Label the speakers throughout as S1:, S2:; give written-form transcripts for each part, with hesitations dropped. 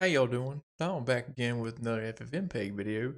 S1: How y'all doing? I'm back again with another ffmpeg video.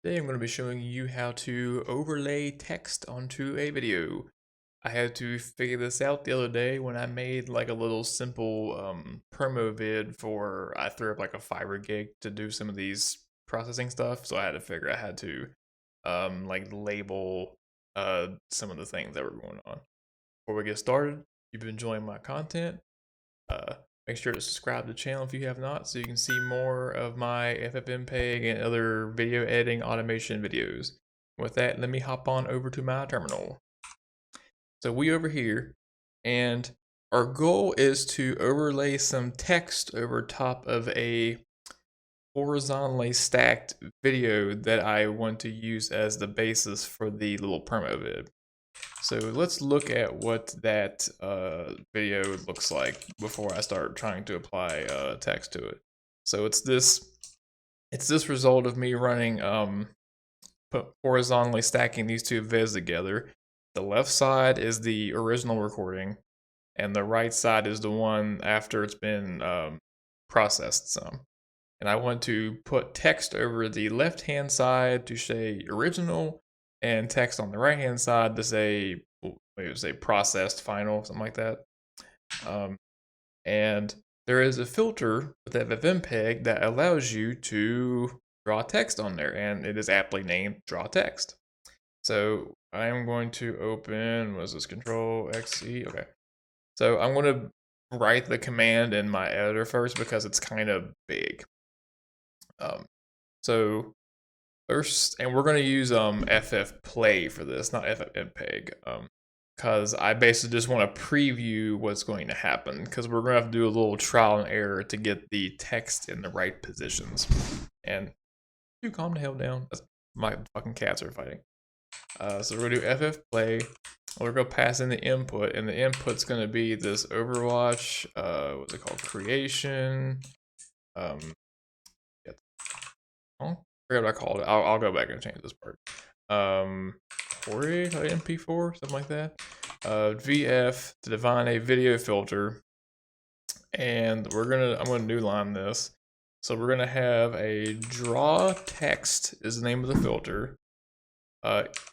S1: Today I'm going to be showing you how to overlay text onto a video. I had to figure this out the other day when I made like a little simple promo vid for, I threw up like a Feury gig to do some of these processing stuff, so I had to figure out how to like label some of the things that were going on. Before we get started, if you've been enjoying my content, uh, make sure to subscribe to the channel if you have not so you can see more of my ffmpeg and other video editing automation videos. With that, let me hop on over to my terminal. So we over here, and our goal is to overlay some text over top of a horizontally stacked video that I want to use as the basis for the little promo vid. So let's look at what that video looks like before I start trying to apply text to it. So it's this result of me running horizontally stacking these two vids together. The left side is the original recording, and the right side is the one after it's been processed some. And I want to put text over the left hand side to say original, and text on the right hand side to say, processed final, something like that. And there is a filter with ffmpeg that allows you to draw text on there, and it is aptly named draw text. So I am going to open, what is this, Control XE? Okay. So I'm going to write the command in my editor first because it's kind of big. So first, and we're going to use ffplay for this, not ffmpeg, because I basically just want to preview what's going to happen, because we're going to have to do a little trial and error to get the text in the right positions. And you calm the hell down. That's my fucking cats are fighting. So we're going to do ffplay. We're going to pass in the input, and the input's going to be this Overwatch, what's it called, creation. I forget what I called it. I'll go back and change this part. Feury, MP4, something like that. VF to define a video filter, and I'm gonna new line this. So we're gonna have a draw text is the name of the filter.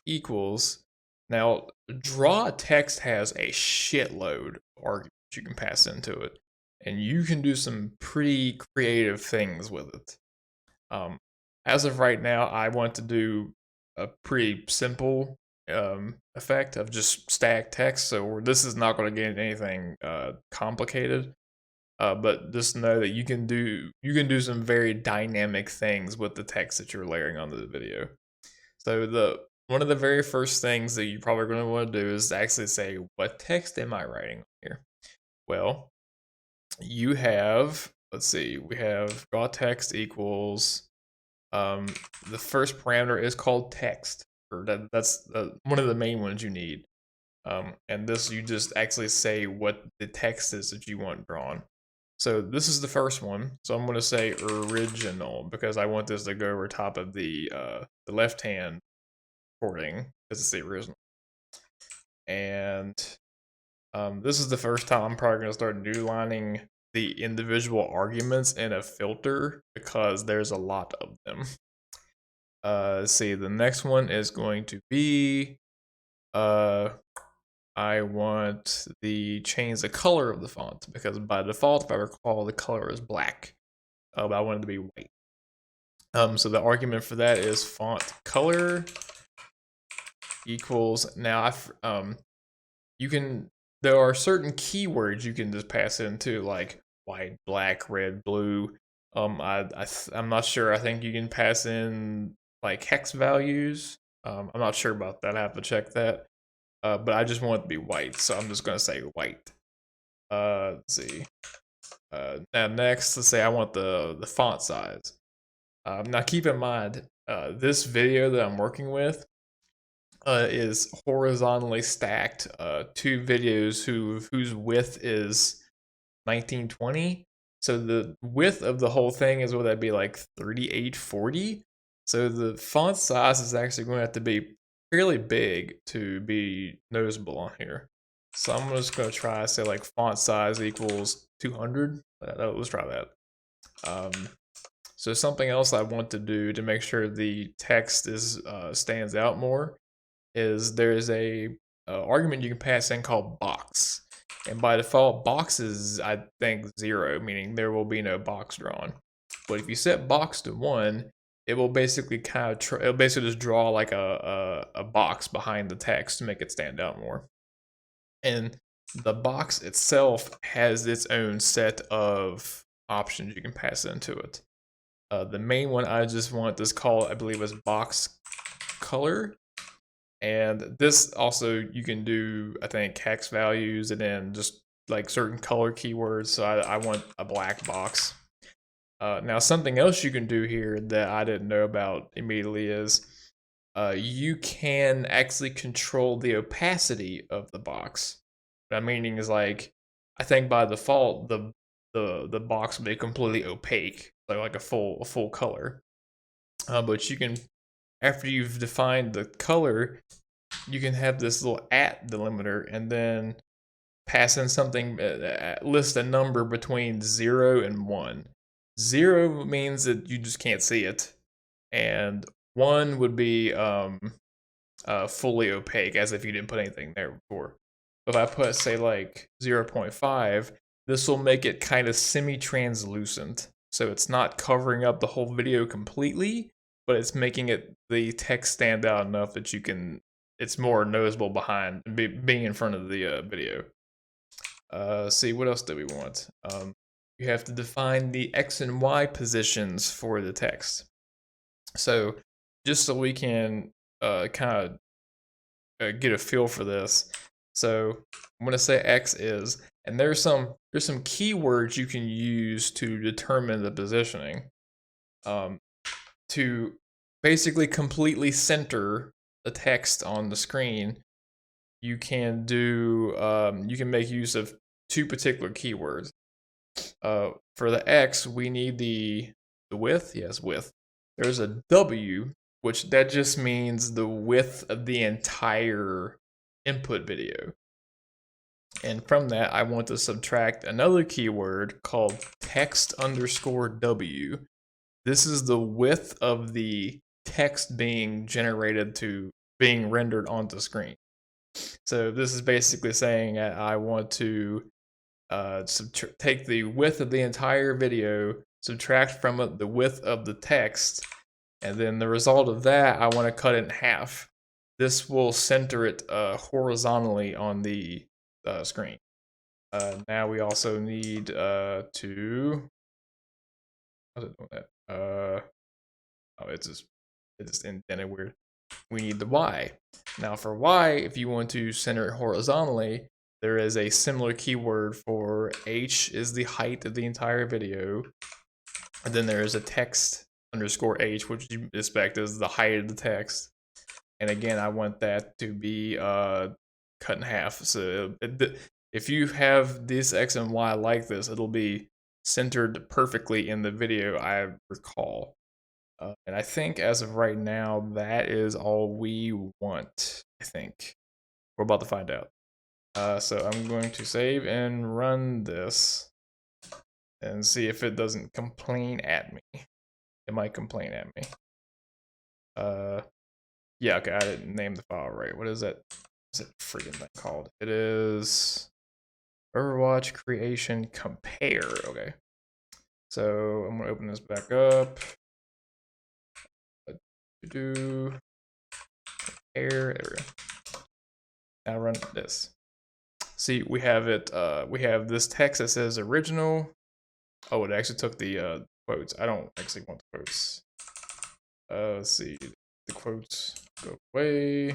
S1: Equals. Now, draw text has a shitload of arguments you can pass into it, and you can do some pretty creative things with it. As of right now, I want to do a pretty simple effect of just stack text. So this is not going to get anything complicated. But just know that you can do some very dynamic things with the text that you're layering onto the video. So one of the very first things that you're probably going to want to do is actually say, what text am I writing here? Well, you have, let's see, we have draw text equals, the first parameter is called text, or that's one of the main ones you need. And this, you just actually say what the text is that you want drawn. So this is the first one. So I'm going to say original because I want this to go over top of the left hand recording because it's the original. And this is the first time I'm probably going to start new lining the individual arguments in a filter because there's a lot of them. Let's see, the next one is going to be, I want the change the color of the font because by default, if I recall, the color is black, but I want it to be white. So the argument for that is font color equals, now there are certain keywords you can just pass into, like white, black, red, blue. I'm not sure. I think you can pass in like hex values. I'm not sure about that. I have to check that. But I just want it to be white, so I'm just gonna say white. Let's see. Now next, let's say I want the font size. Now keep in mind, this video that I'm working with is horizontally stacked two videos whose width is 1920. So the width of the whole thing is, what that'd be, like 3840. So the font size is actually going to have to be fairly big to be noticeable on here. So I'm just going to try, say like font size equals 200. Let's try that. So something else I want to do to make sure the text is stands out more is there's a argument you can pass in called box, and by default box is I think 0, meaning there will be no box drawn. But if you set box to 1, it will basically it'll basically just draw like a box behind the text to make it stand out more. And the box itself has its own set of options you can pass into it. The main one I just want this called, I believe, is box color. And this also you can do, I think, hex values and then just like certain color keywords. So I want a black box. Now something else you can do here that I didn't know about immediately is you can actually control the opacity of the box. What I'm meaning is like, I think by default the box will be completely opaque, like a full color. But you can, after you've defined the color, you can have this little at delimiter and then pass in something, list a number between 0 and 1. 0 means that you just can't see it, and 1 would be fully opaque, as if you didn't put anything there before. If I put, say, like 0.5, this will make it kind of semi-translucent. So it's not covering up the whole video completely, but it's making it the text stand out enough that you can, it's more noticeable behind, being in front of the video. See, what else do we want? You have to define the X and Y positions for the text. So just so we can kind of get a feel for this. So I'm gonna say X is, and there's some keywords you can use to determine the positioning, to basically completely center the text on the screen. You can do you can make use of 2 particular keywords. For the X, we need the width. Yes, width. There's a W, which that just means the width of the entire input video. And from that, I want to subtract another keyword called text_W. This is the width of the text being generated to being rendered onto screen. So this is basically saying I want to take the width of the entire video, subtract from it the width of the text, and then the result of that, I want to cut it in half. This will center it horizontally on the screen. Now we also need to, how's it doing that? Oh, it just indented weird. We need the Y. Now for Y, if you want to center it horizontally, there is a similar keyword for H is the height of the entire video. And then there is a text_H, which you expect is the height of the text. And again, I want that to be cut in half. So if you have this X and Y like this, it'll be centered perfectly in the video, I recall. And I think as of right now, that is all we want, I think. We're about to find out. So I'm going to save and run this and see if it doesn't complain at me. It might complain at me. Yeah, okay, I didn't name the file right. What is that? What's that freaking thing called? It is Overwatch creation compare. Okay. So I'm gonna open this back up. Do compare. There we go. Now run this. See, we have it. We have this text that says original. Oh, it actually took the quotes. I don't actually want the quotes. Let's see. The quotes go away.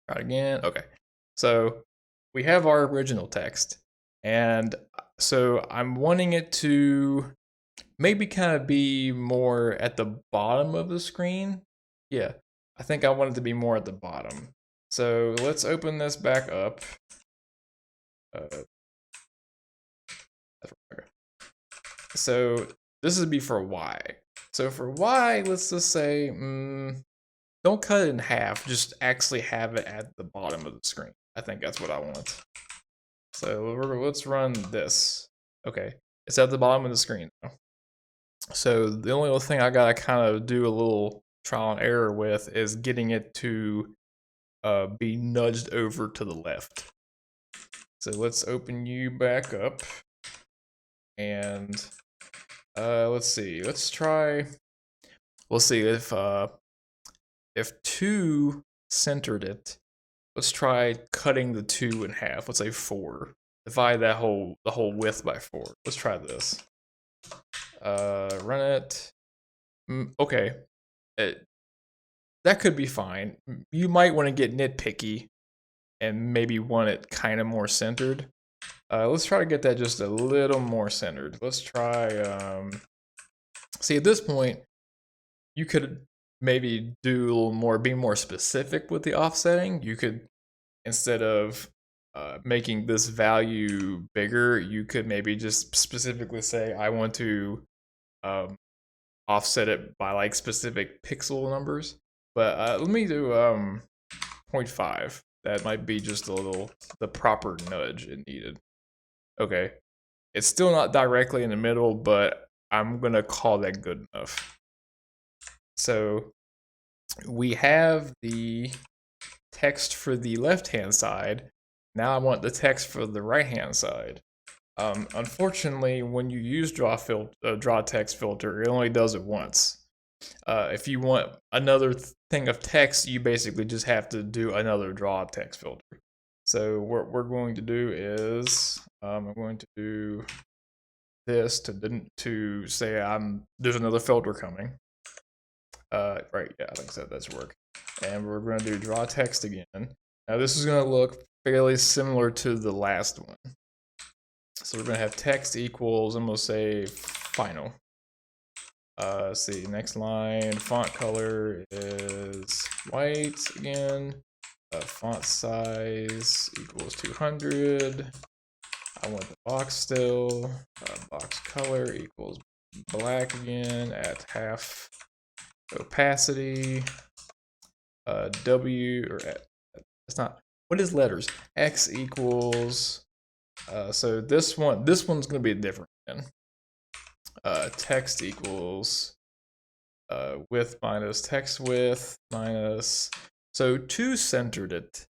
S1: Try it again. Okay. So we have our original text, and so I'm wanting it to maybe kind of be more at the bottom of the screen. Yeah, I think I want it to be more at the bottom. So let's open this back up. So this would be for Y. So for Y, let's just say, don't cut it in half, just actually have it at the bottom of the screen. I think that's what I want. So let's run this. Okay, It's at the bottom of the screen now. So the only little thing I gotta kind of do a little trial and error with is getting it to be nudged over to the left. So let's open you back up, and let's see. Let's try. We'll see if 2 centered it. Let's try cutting the 2 in half. Let's say 4. Divide the whole width by 4. Let's try this. Run it. Okay. That could be fine. You might want to get nitpicky and maybe want it kind of more centered. Let's try to get that just a little more centered. Let's try, see, at this point, you could maybe do a little more, be more specific with the offsetting. You could, instead of making this value bigger, you could maybe just specifically say, I want to offset it by like specific pixel numbers. But let me do 0.5. That might be just a little, the proper nudge it needed. Okay. It's still not directly in the middle, but I'm going to call that good enough. So we have the text for the left-hand side. Now I want the text for the right-hand side. Unfortunately, when you use draw text filter, it only does it once. If you want another thing of text, you basically just have to do another draw text filter. So what we're going to do is I'm going to do this to say there's another filter coming. Right, yeah, like I said, that's work. And we're going to do draw text again. Now this is going to look fairly similar to the last one. So we're going to have text equals, I'm going to say final. Let's see, next line, font color is white again. Font size equals 200. I want the box still. Box color equals black again at half opacity. W, or it's not, what is letters? X equals, so this one's going to be different again. Text equals width minus text width minus, so 2 centered it,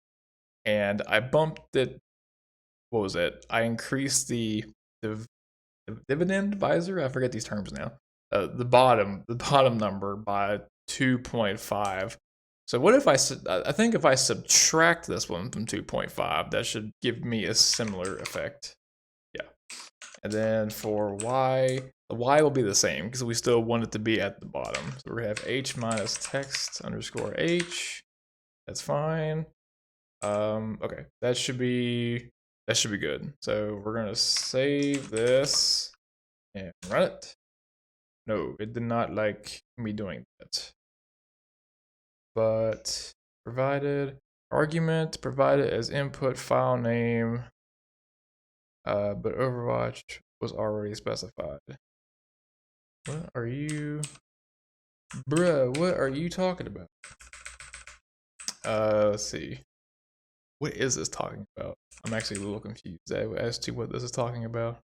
S1: and I bumped it, what was it? I increased the dividend visor, I forget these terms now, the bottom number by 2.5. So what if I think if I subtract this one from 2.5, that should give me a similar effect. Yeah. And then for y, the y will be the same because we still want it to be at the bottom. So we have h minus text underscore h. That's fine. Okay, that should be good. So we're gonna save this and run it. No, it did not like me doing that. But provided argument provided as input file name, but Overwatch was already specified. What are you, bruh? What are you talking about? Let's see. What is this talking about? I'm actually a little confused as to what this is talking about.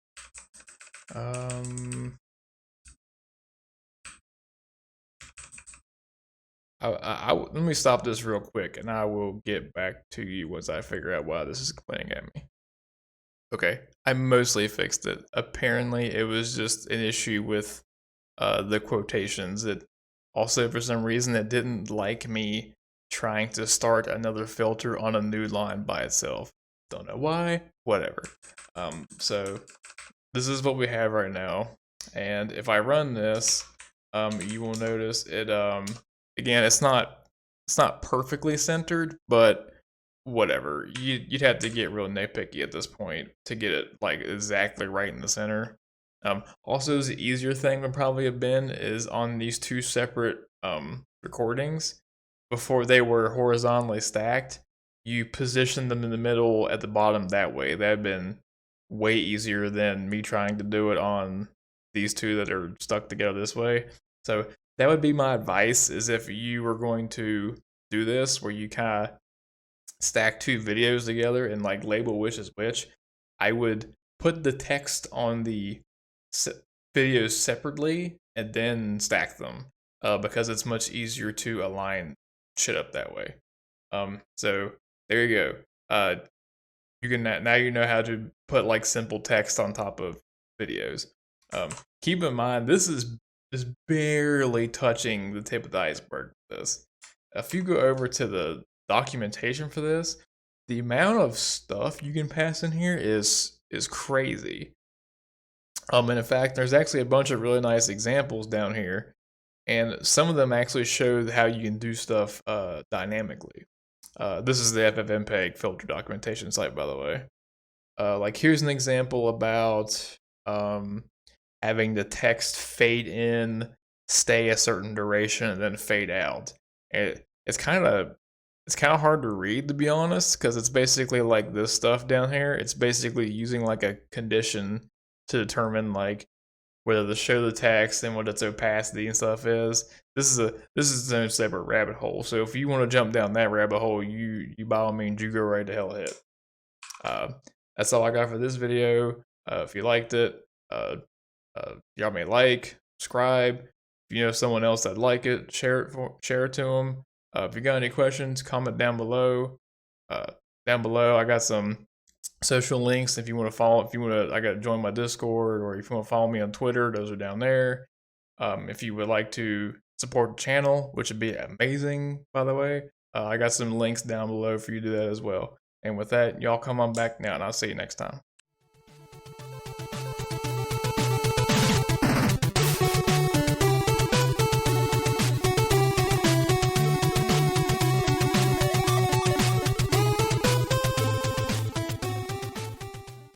S1: Let me stop this real quick, and I will get back to you once I figure out why this is complaining at me. Okay, I mostly fixed it. Apparently, it was just an issue with the quotations. It also, for some reason, it didn't like me trying to start another filter on a new line by itself. Don't know why. Whatever. So this is what we have right now, and if I run this, you will notice it. Again, it's not perfectly centered, but whatever. You'd have to get real nitpicky at this point to get it like exactly right in the center. Also, the easier thing would probably have been is on these 2 separate recordings, before they were horizontally stacked, you position them in the middle at the bottom that way. That had been way easier than me trying to do it on these 2 that are stuck together this way. So that would be my advice, is if you were going to do this where you kind of stack 2 videos together and like label which is which, I would put the text on the videos separately and then stack them, because it's much easier to align shit up that way. So there you go. You can now you know how to put like simple text on top of videos. Um, Keep in mind this is just barely touching the tip of the iceberg with this. If you go over to the documentation for this, the amount of stuff you can pass in here is crazy. And in fact, there's actually a bunch of really nice examples down here, and some of them actually show how you can do stuff dynamically. This is the ffmpeg filter documentation site, by the way. Like here's an example about having the text fade in, stay a certain duration, and then fade out. It's kind of hard to read, to be honest, because it's basically like this stuff down here. It's basically using like a condition to determine like whether to show the text and what its opacity and stuff is. This is its own separate rabbit hole. So if you want to jump down that rabbit hole, you by all means you go right to hell ahead. That's all I got for this video. If you liked it, y'all may like, subscribe. If you know someone else that'd like it, share it to them. If you got any questions, comment down below. I got some social links if you want to follow. I got to join my Discord, or if you want to follow me on Twitter, those are down there. If you would like to support the channel, which would be amazing, by the way, I got some links down below for you to do that as well. And with that, y'all come on back now, and I'll see you next time.